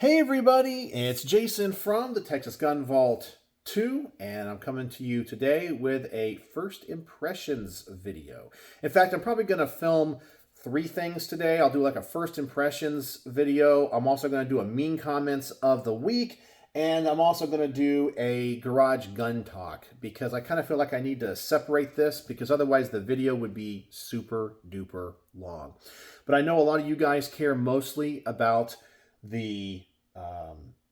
Hey everybody, it's Jason from the Texas Gun Vault 2, and I'm coming to you today with a first impressions video. In fact, I'm probably going to film 3 things today. I'll do like a first impressions video. I'm also going to do a mean comments of the week, and I'm also going to do a garage gun talk because I kind of feel like I need to separate this because otherwise the video would be super duper long. But I know a lot of you guys care mostly about the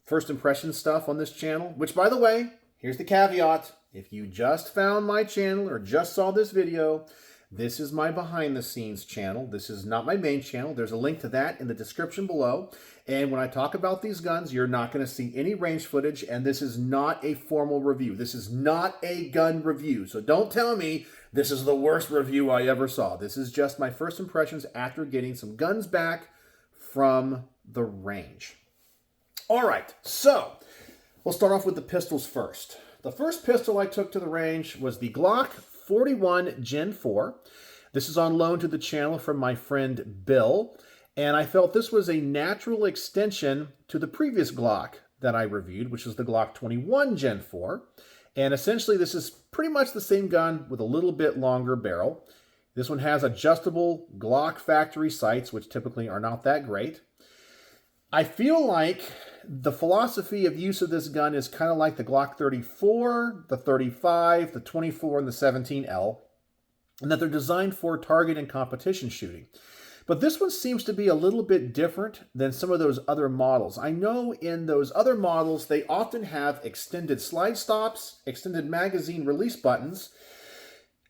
first impression stuff on this channel, which, by the way, here's the caveat. If you just found my channel or just saw this video, this is my behind the scenes channel. This is not my main channel. There's a link to that in the description below. And when I talk about these guns, you're not going to see any range footage, and this is not a formal review. This is not a gun review. So don't tell me this is the worst review I ever saw. This is just my first impressions after getting some guns back from the range. All right, so we'll start off with the pistols first. The first pistol I took to the range was the Glock 41 Gen 4. This is on loan to the channel from my friend Bill, and I felt this was a natural extension to the previous Glock that I reviewed, which is the Glock 21 Gen 4. And essentially this is pretty much the same gun with a little bit longer barrel. This one has adjustable Glock factory sights, which typically are not that great. I feel like the philosophy of use of this gun is kind of like the Glock 34, the 35, the 24, and the 17L, and that they're designed for target and competition shooting. But this one seems to be a little bit different than some of those other models. I know in those other models, they often have extended slide stops, extended magazine release buttons.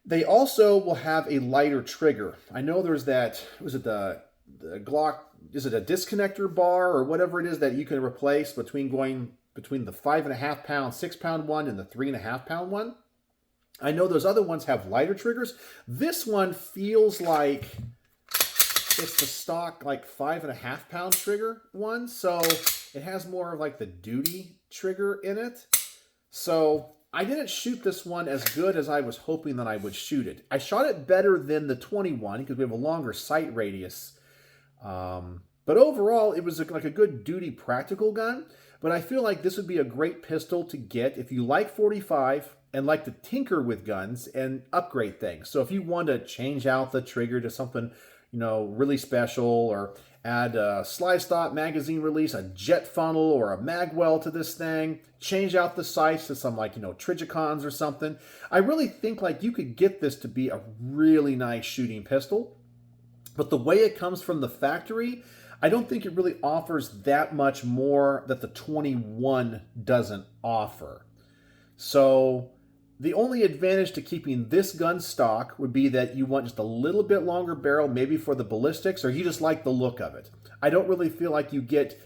They also will have a lighter trigger. I know there's that, was it the Glock, is it a disconnector bar or whatever it is that you can replace between going between the 5.5 pound, 6 pound one and the 3.5 pound one? I know those other ones have lighter triggers. This one feels like it's the stock like 5.5 pound trigger one. So it has more of like the duty trigger in it. So I didn't shoot this one as good as I was hoping that I would shoot it. I shot it better than the 21 because we have a longer sight radius. But overall, it was like a good duty practical gun. But I feel like this would be a great pistol to get if you like 45 and like to tinker with guns and upgrade things. So if you want to change out the trigger to something, you know, really special, or add a slide stop magazine release, a jet funnel, or a magwell to this thing, change out the sights to some like, you know, Trigicons or something. I really think like you could get this to be a really nice shooting pistol. But the way it comes from the factory, I don't think it really offers that much more that the 21 doesn't offer. So the only advantage to keeping this gun stock would be that you want just a little bit longer barrel, maybe for the ballistics, or you just like the look of it. I don't really feel like you get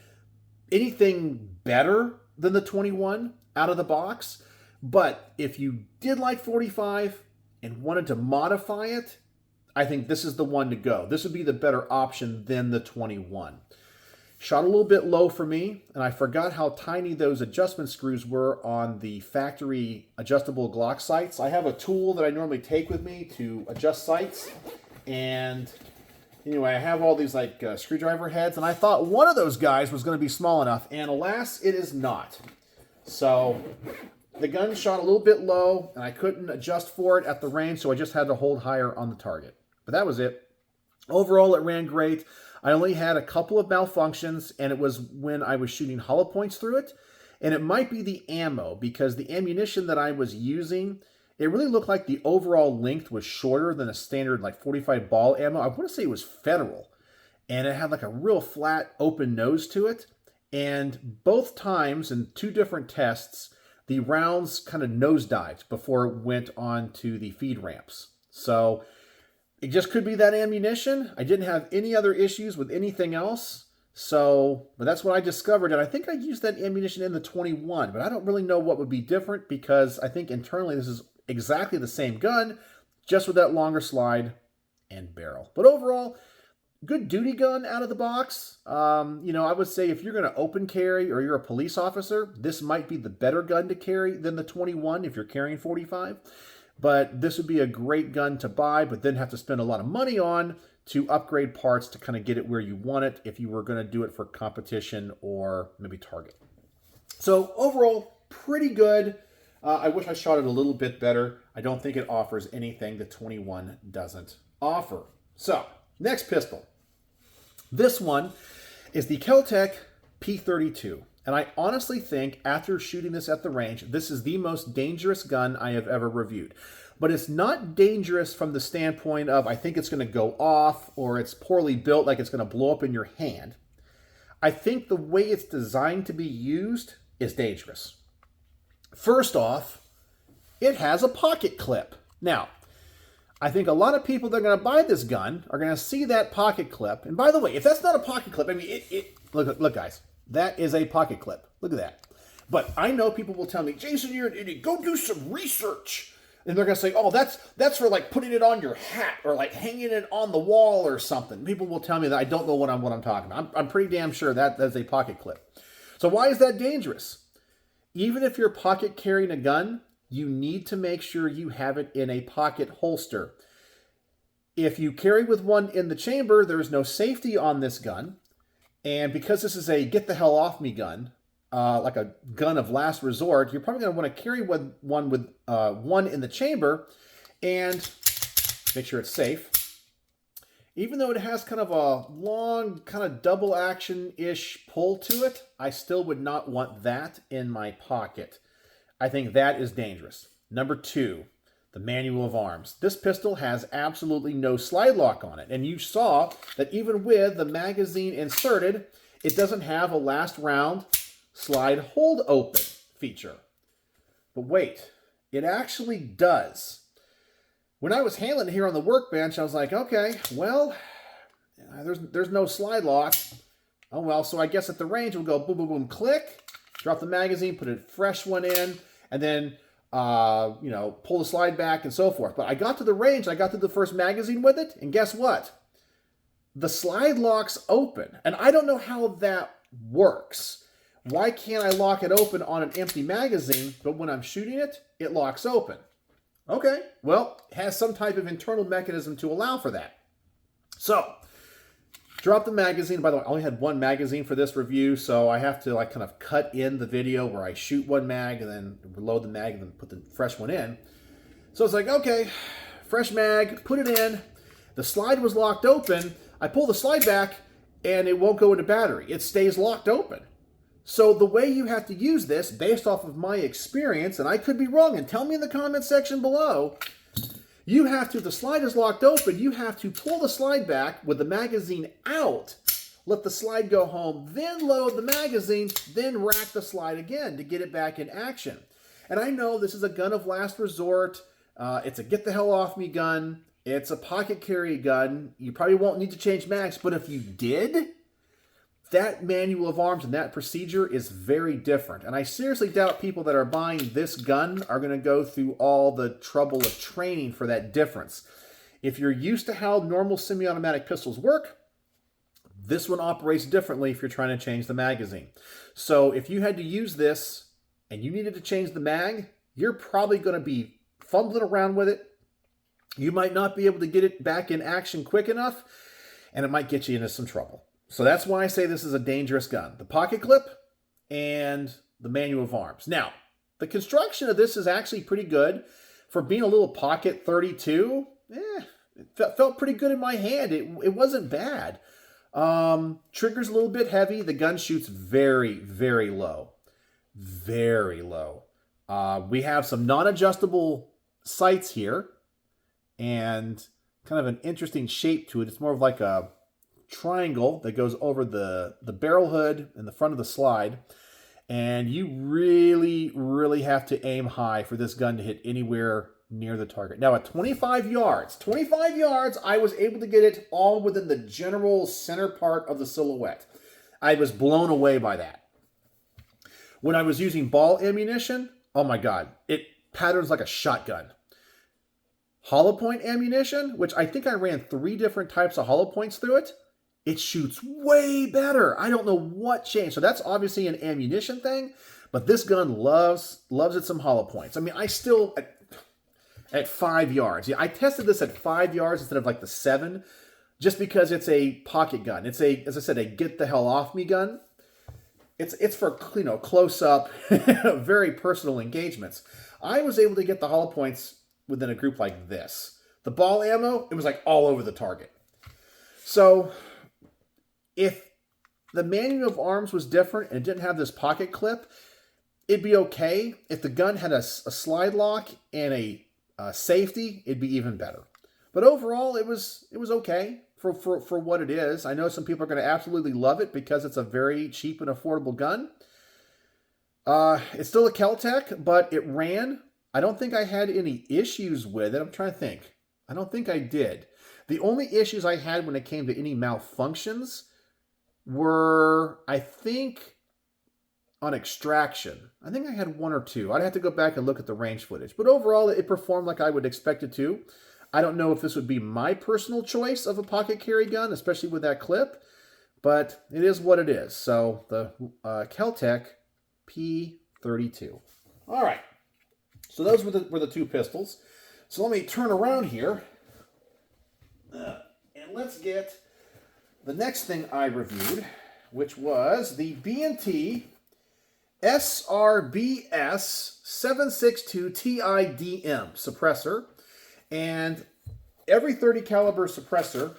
anything better than the 21 out of the box. But if you did like 45 and wanted to modify it, I think this is the one to go. This would be the better option than the 21. Shot a little bit low for me, and I forgot how tiny those adjustment screws were on the factory adjustable Glock sights. I have a tool that I normally take with me to adjust sights, and anyway, I have all these like screwdriver heads, and I thought one of those guys was going to be small enough, and alas, it is not. So the gun shot a little bit low, and I couldn't adjust for it at the range, so I just had to hold higher on the target. But that was it. Overall, it ran great. I only had a couple of malfunctions, and it was when I was shooting hollow points through it. And it might be the ammo, because the ammunition that I was using, it really looked like the overall length was shorter than a standard like 45 ball ammo. I want to say it was Federal. And it had like a real flat, open nose to it. And both times in 2 different tests, the rounds kind of nosedived before it went on to the feed ramps. So it just could be that ammunition. I didn't have any other issues with anything else. So, but that's what I discovered. And I think I used that ammunition in the 21, but I don't really know what would be different because I think internally this is exactly the same gun, just with that longer slide and barrel. But overall, good duty gun out of the box. You know, I would say if you're going to open carry or you're a police officer, this might be the better gun to carry than the 21 if you're carrying 45. But this would be a great gun to buy, but then have to spend a lot of money on to upgrade parts to kind of get it where you want it if you were going to do it for competition or maybe target. So overall, pretty good. I wish I shot it a little bit better. I don't think it offers anything the 21 doesn't offer. So, next pistol. This one is the Kel-Tec P-32. And I honestly think, after shooting this at the range, this is the most dangerous gun I have ever reviewed. But it's not dangerous from the standpoint of, I think it's going to go off, or it's poorly built, like it's going to blow up in your hand. I think the way it's designed to be used is dangerous. First off, it has a pocket clip. Now, I think a lot of people that are going to buy this gun are going to see that pocket clip. And by the way, if that's not a pocket clip, I mean, look, guys, that is a pocket clip. Look at that. But I know people will tell me, Jason, you're an idiot. Go do some research. And they're going to say, oh, that's for like putting it on your hat or like hanging it on the wall or something. People will tell me that I don't know what I'm talking about. I'm pretty damn sure that's a pocket clip. So why is that dangerous? Even if you're pocket carrying a gun, you need to make sure you have it in a pocket holster. If you carry with one in the chamber, there is no safety on this gun. And because this is a get the hell off me gun, like a gun of last resort, you're probably going to want to carry one with one in the chamber and make sure it's safe. Even though it has kind of a long, kind of double action-ish pull to it, I still would not want that in my pocket. I think that is dangerous. Number 2, the manual of arms. This pistol has absolutely no slide lock on it. And you saw that even with the magazine inserted, it doesn't have a last round slide hold open feature. But wait, it actually does. When I was handling it here on the workbench, I was like, okay, well, there's no slide lock. Oh, well, so I guess at the range, we'll go boom, boom, boom, click, drop the magazine, put a fresh one in, and then, pull the slide back and so forth. But I got to the range, I got to the first magazine with it, and guess what? The slide lock's open. And I don't know how that works. Why can't I lock it open on an empty magazine, but when I'm shooting it, it locks open? Okay, well, it has some type of internal mechanism to allow for that. So, drop the magazine. By the way, I only had one magazine for this review, so I have to kind of cut in the video where I shoot one mag and then reload the mag and then put the fresh one in. So it's like, okay, fresh mag, put it in. The slide was locked open. I pull the slide back and it won't go into battery. It stays locked open. So the way you have to use this, based off of my experience, and I could be wrong, and tell me in the comment section below, you have to, if the slide is locked open, you have to pull the slide back with the magazine out, let the slide go home, then load the magazine, then rack the slide again to get it back in action. And I know this is a gun of last resort. It's a get the hell off me gun. It's a pocket carry gun. You probably won't need to change mags, but if you did, that manual of arms and that procedure is very different. And I seriously doubt people that are buying this gun are going to go through all the trouble of training for that difference. If you're used to how normal semi-automatic pistols work, this one operates differently if you're trying to change the magazine. So if you had to use this and you needed to change the mag, you're probably going to be fumbling around with it. You might not be able to get it back in action quick enough, and it might get you into some trouble. So that's why I say this is a dangerous gun. The pocket clip and the manual of arms. Now, the construction of this is actually pretty good. For being a little pocket 32, it felt pretty good in my hand. It wasn't bad. Trigger's a little bit heavy. The gun shoots very, very low. Very low. We have some non-adjustable sights here and kind of an interesting shape to it. It's more of like a triangle that goes over the barrel hood and the front of the slide, and you really have to aim high for this gun to hit anywhere near the target. Now at 25 yards, I was able to get it all within the general center part of the silhouette. I was blown away by that. When I was using ball ammunition, oh my God, it patterns like a shotgun. Hollow point ammunition, which I think I ran 3 different types of hollow points through it, it shoots way better. I don't know what changed. So that's obviously an ammunition thing, but this gun loves it some hollow points. I mean, I still, at 5 yards. Yeah, I tested this at 5 yards instead of like the 7. just because it's a pocket gun. It's a, as I said, a get the hell off me gun. It's for, you know, close up, very personal engagements. I was able to get the hollow points within a group like this. The ball ammo, it was like all over the target. So if the manual of arms was different and it didn't have this pocket clip, it'd be okay. If the gun had a slide lock and a safety, it'd be even better. But overall, it was okay for what it is. I know some people are going to absolutely love it because it's a very cheap and affordable gun. It's still a Kel-Tec, but it ran. I don't think I had any issues with it. I'm trying to think. I don't think I did. The only issues I had when it came to any malfunctions were, I think, on extraction. I think I had one or two. I'd have to go back and look at the range footage. But overall, it performed like I would expect it to. I don't know if this would be my personal choice of a pocket carry gun, especially with that clip, but it is what it is. So the Kel-Tec P-32. All right. So those were the two pistols. So let me turn around here and let's get the next thing I reviewed, which was the B&T SRBS762Ti-DM suppressor. And every 30 caliber suppressor,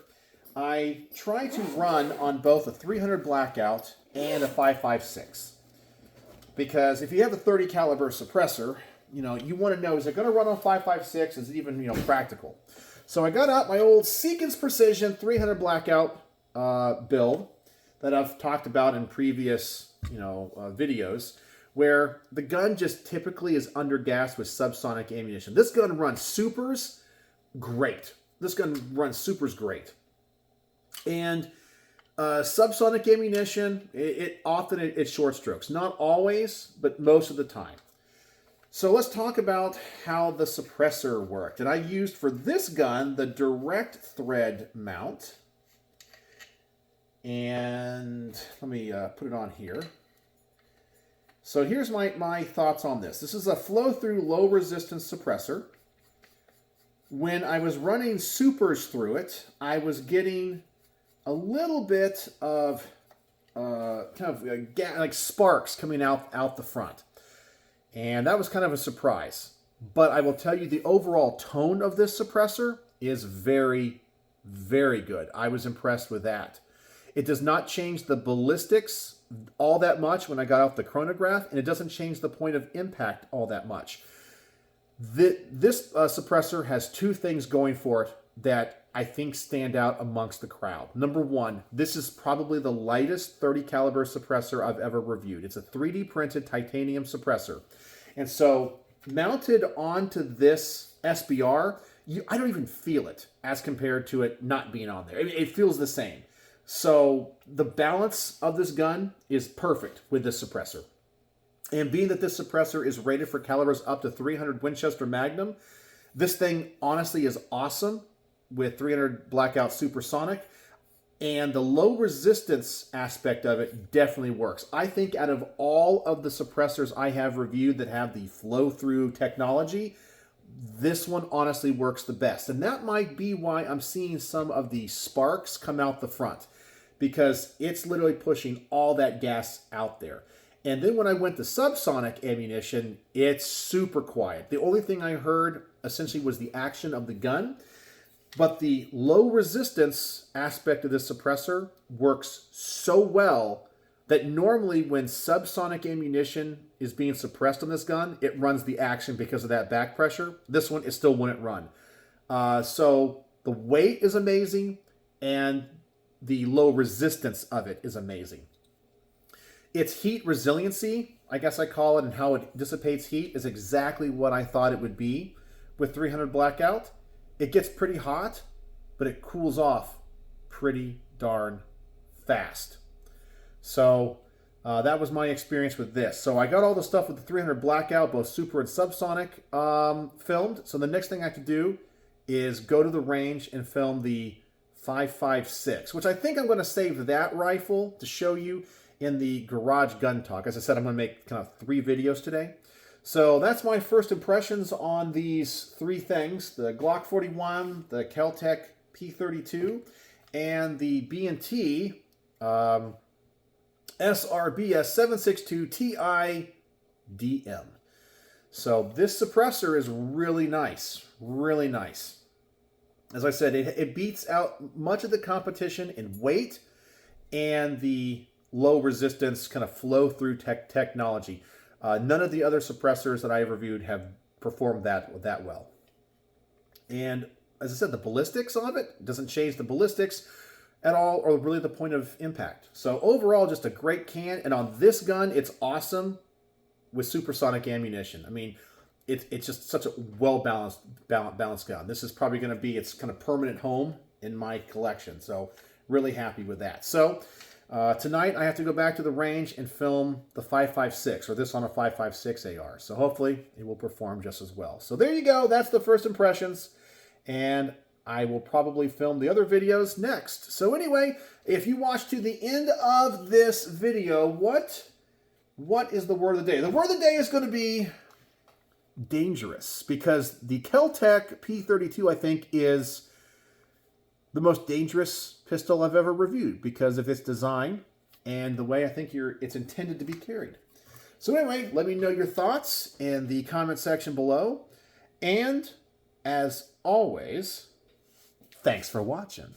I try to run on both a 300 blackout and a 5.56. Because if you have a 30 caliber suppressor, you know, you want to know, is it going to run on 5.56? Is it even, you know, practical? So I got out my old Seekins Precision 300 blackout build that I've talked about in previous, you know, videos, where the gun just typically is undergassed with subsonic ammunition. This gun runs supers great. This gun runs supers great. And subsonic ammunition, it's short strokes. Not always, but most of the time. So let's talk about how the suppressor worked. And I used for this gun the direct thread mount. And let me put it on here. So here's my thoughts on this. This is a flow-through low resistance suppressor. When I was running supers through it, I was getting a little bit of like sparks coming out the front. And that was kind of a surprise. But I will tell you, the overall tone of this suppressor is very, very good. I was impressed with that. It does not change the ballistics all that much when I got off the chronograph, and it doesn't change the point of impact all that much. This suppressor has two things going for it that I think stand out amongst the crowd. Number one, this is probably the lightest 30 caliber suppressor I've ever reviewed. It's a 3D printed titanium suppressor. And so mounted onto this SBR, I don't even feel it as compared to it not being on there. It feels the same. So the balance of this gun is perfect with this suppressor. And being that this suppressor is rated for calibers up to 300 Winchester Magnum, this thing honestly is awesome with 300 blackout supersonic. And the low resistance aspect of it definitely works. I think out of all of the suppressors I have reviewed that have the flow-through technology, this one honestly works the best. And that might be why I'm seeing some of the sparks come out the front, because it's literally pushing all that gas out there. And then when I went to subsonic ammunition, it's super quiet. The only thing I heard essentially was the action of the gun. But the low resistance aspect of this suppressor works so well that normally when subsonic ammunition is being suppressed on this gun, it runs the action because of that back pressure. This one, it still wouldn't run. So the weight is amazing, and the low resistance of it is amazing. Its heat resiliency, I guess I call it, and how it dissipates heat is exactly what I thought it would be with 300 blackout. It gets pretty hot, but it cools off pretty darn fast. So that was my experience with this. So I got all the stuff with the 300 blackout, both super and subsonic, filmed. So the next thing I have to do is go to the range and film the 5.56, which I think I'm going to save that rifle to show you in the garage gun talk. As I said, I'm going to make kind of 3 videos today. So that's my first impressions on these 3 things: the Glock 41, the Kel-Tec P-32, and the B&T SRBS762Ti-DM. So this suppressor is really nice, really nice. As I said, it beats out much of the competition in weight and the low resistance kind of flow through technology. None of the other suppressors that I have reviewed have performed that well. And as I said, the ballistics on it doesn't change the ballistics at all, or really the point of impact. So overall, just a great can. And on this gun, it's awesome with supersonic ammunition. I mean, it's just such a well-balanced gun. This is probably going to be its kind of permanent home in my collection. So really happy with that. So tonight I have to go back to the range and film the 5.56, or this on a 5.56 AR. So hopefully it will perform just as well. So there you go. That's the first impressions. And I will probably film the other videos next. So anyway, if you watch to the end of this video, what is the word of the day? The word of the day is going to be dangerous, because the Kel-Tec P-32, I think, is the most dangerous pistol I've ever reviewed because of its design and the way I think it's intended to be carried. So anyway, let me know your thoughts in the comment section below. And as always, thanks for watching.